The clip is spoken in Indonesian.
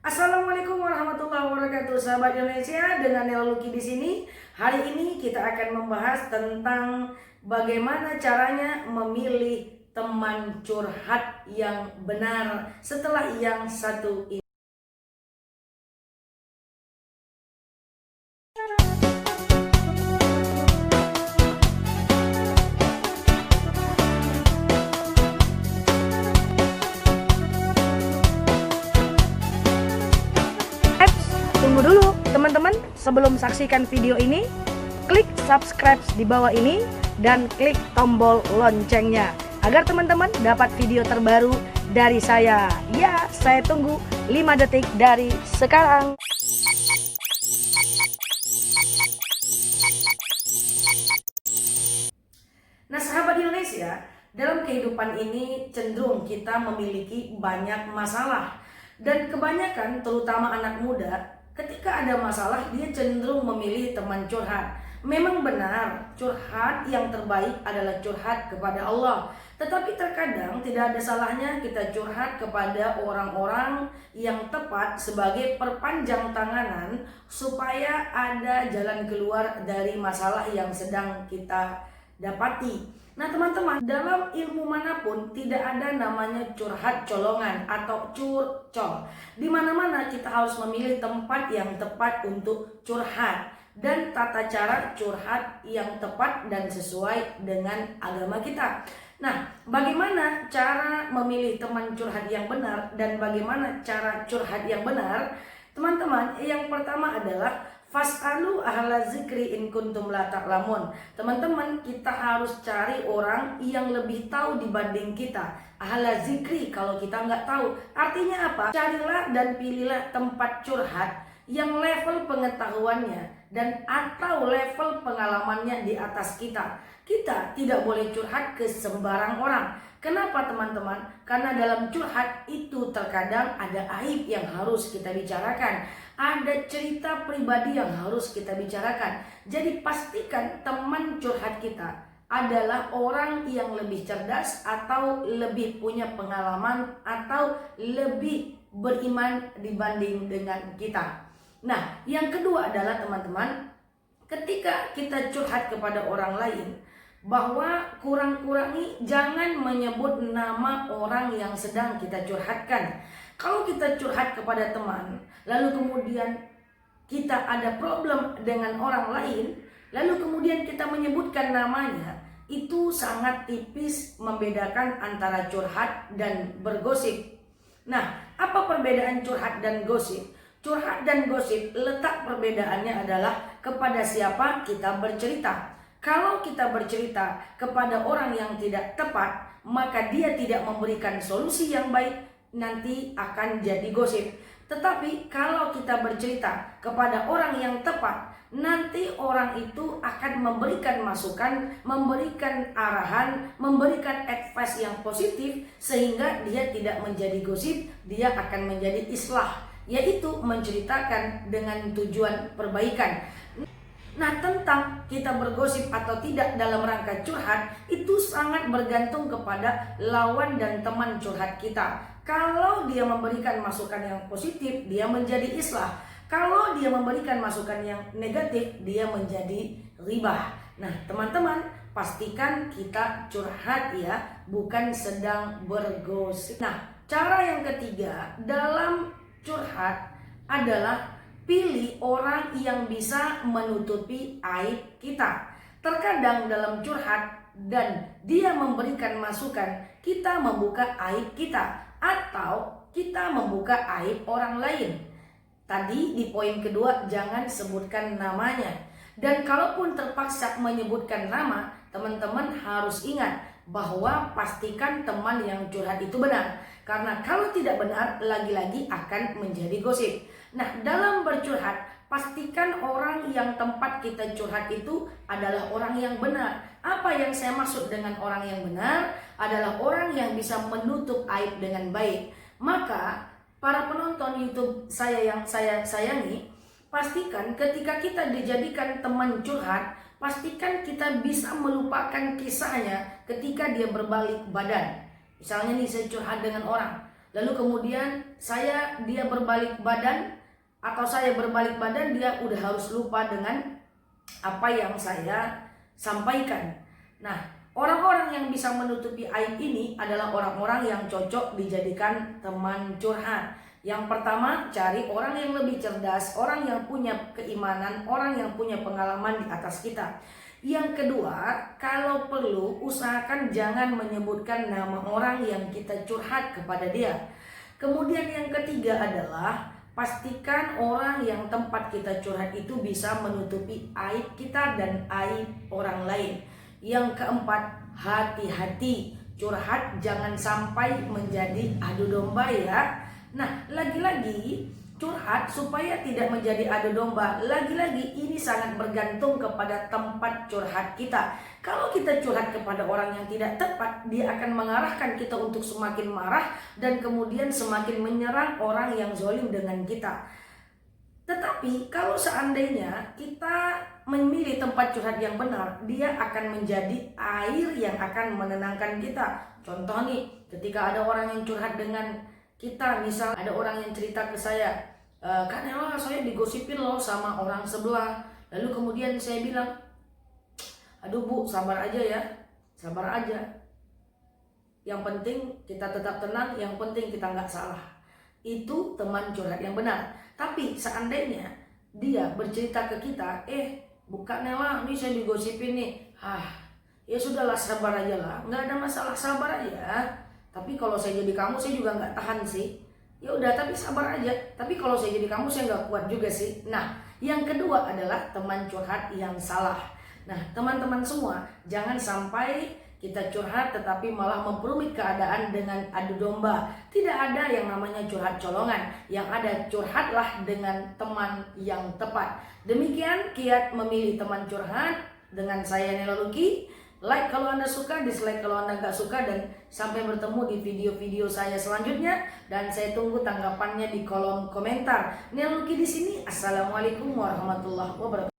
Assalamualaikum warahmatullahi wabarakatuh, sahabat Indonesia. Dengan Nela Luki di sini. Hari ini kita akan membahas tentang bagaimana caranya memilih teman curhat yang benar setelah yang satu ini. Tunggu dulu teman-teman, sebelum saksikan video ini, klik subscribe di bawah ini dan klik tombol loncengnya agar teman-teman dapat video terbaru dari saya. Ya, saya tunggu 5 detik dari sekarang. Nah, sahabat Indonesia, dalam kehidupan ini cenderung kita memiliki banyak masalah. Dan kebanyakan, terutama anak muda, ketika ada masalah dia cenderung memilih teman curhat. Memang benar, curhat yang terbaik adalah curhat kepada Allah. Tetapi terkadang tidak ada salahnya kita curhat kepada orang-orang yang tepat sebagai perpanjang tanganan supaya ada jalan keluar dari masalah yang sedang kita dapati. Nah teman-teman, dalam ilmu manapun tidak ada namanya curhat colongan atau curcol. Di mana-mana kita harus memilih tempat yang tepat untuk curhat dan tata cara curhat yang tepat dan sesuai dengan agama kita. Nah, bagaimana cara memilih teman curhat yang benar dan bagaimana cara curhat yang benar? Teman-teman, yang pertama adalah fas'alu ahla zikri in kuntum la ta'lamun. Teman-teman, kita harus cari orang yang lebih tahu dibanding kita. Ahla zikri kalau kita nggak tahu. Artinya apa? Carilah dan pilihlah tempat curhat yang level pengetahuannya dan atau level pengalamannya di atas kita. Kita tidak boleh curhat ke sembarang orang. Kenapa teman-teman? Karena dalam curhat itu terkadang ada aib yang harus kita bicarakan. Ada cerita pribadi yang harus kita bicarakan. Jadi pastikan teman curhat kita adalah orang yang lebih cerdas atau lebih punya pengalaman atau lebih beriman dibanding dengan kita. Nah, yang kedua adalah teman-teman, ketika kita curhat kepada orang lain, bahwa kurang-kurangi jangan menyebut nama orang yang sedang kita curhatkan. Kalau kita curhat kepada teman, lalu kemudian kita ada problem dengan orang lain, lalu kemudian kita menyebutkan namanya, itu sangat tipis membedakan antara curhat dan bergosip. Nah, apa perbedaan curhat dan gosip? Curhat dan gosip, letak perbedaannya adalah kepada siapa kita bercerita. Kalau kita bercerita kepada orang yang tidak tepat, maka dia tidak memberikan solusi yang baik, nanti akan jadi gosip. Tetapi kalau kita bercerita kepada orang yang tepat, nanti orang itu akan memberikan masukan, memberikan arahan, memberikan advice yang positif, sehingga dia tidak menjadi gosip, dia akan menjadi islah, yaitu menceritakan dengan tujuan perbaikan. Nah, tentang kita bergosip atau tidak dalam rangka curhat itu sangat bergantung kepada lawan dan teman curhat kita. Kalau dia memberikan masukan yang positif, dia menjadi islah. Kalau dia memberikan masukan yang negatif, dia menjadi ribah. Nah, teman-teman, pastikan kita curhat ya, bukan sedang bergosip. Nah, cara yang ketiga dalam curhat adalah pilih orang yang bisa menutupi aib kita. Terkadang dalam curhat dan dia memberikan masukan, kita membuka aib kita atau kita membuka aib orang lain. Tadi di poin kedua jangan sebutkan namanya. Dan kalaupun terpaksa menyebutkan nama, teman-teman harus ingat bahwa pastikan teman yang curhat itu benar. Karena kalau tidak benar, lagi-lagi akan menjadi gosip. Nah, dalam bercurhat, pastikan orang yang tempat kita curhat itu adalah orang yang benar. Apa yang saya maksud dengan orang yang benar? Adalah orang yang bisa menutup aib dengan baik. Maka, para penonton YouTube saya yang saya sayangi, pastikan ketika kita dijadikan teman curhat, pastikan kita bisa melupakan kisahnya ketika dia berbalik badan. Misalnya nih, saya curhat dengan orang, lalu kemudian dia berbalik badan, atau saya berbalik badan, dia udah harus lupa dengan apa yang saya sampaikan. Nah, orang-orang yang bisa menutupi aib ini adalah orang-orang yang cocok dijadikan teman curhat. Yang pertama, cari orang yang lebih cerdas, orang yang punya keimanan, orang yang punya pengalaman di atas kita. Yang kedua, kalau perlu usahakan jangan menyebutkan nama orang yang kita curhat kepada dia. Kemudian yang ketiga adalah pastikan orang yang tempat kita curhat itu bisa menutupi aib kita dan aib orang lain. Yang keempat, hati-hati, curhat jangan sampai menjadi adu domba ya. Nah, lagi-lagi curhat supaya tidak menjadi adu domba, lagi-lagi ini sangat bergantung kepada tempat curhat kita. Kalau kita curhat kepada orang yang tidak tepat, dia akan mengarahkan kita untuk semakin marah dan kemudian semakin menyerang orang yang zalim dengan kita. Tetapi kalau seandainya kita memilih tempat curhat yang benar, dia akan menjadi air yang akan menenangkan kita. Contoh nih, ketika ada orang yang curhat dengan kita, misal ada orang yang cerita ke saya, Kak Nela, saya digosipin loh sama orang sebelah. Lalu kemudian saya bilang, aduh Bu, sabar aja ya, sabar aja. Yang penting kita tetap tenang, yang penting kita nggak salah. Itu teman curhat yang benar. Tapi seandainya dia bercerita ke kita, Kak Nela, ini saya digosipin nih. Ya sudahlah, sabar aja lah, nggak ada masalah, sabar aja. Tapi kalau saya jadi kamu, saya juga nggak tahan sih. Ya udah, tapi sabar aja. Tapi kalau saya jadi kamu, saya nggak kuat juga sih. Nah, yang kedua adalah teman curhat yang salah. Nah, teman-teman semua, jangan sampai kita curhat tetapi malah memperumit keadaan dengan adu domba. Tidak ada yang namanya curhat colongan. Yang ada, curhatlah dengan teman yang tepat. Demikian kiat memilih teman curhat dengan saya, Nela Luki. Like kalau Anda suka, dislike kalau Anda nggak suka, dan sampai bertemu di video-video saya selanjutnya. Dan saya tunggu tanggapannya di kolom komentar. Nela Luki di sini. Assalamualaikum warahmatullahi wabarakatuh.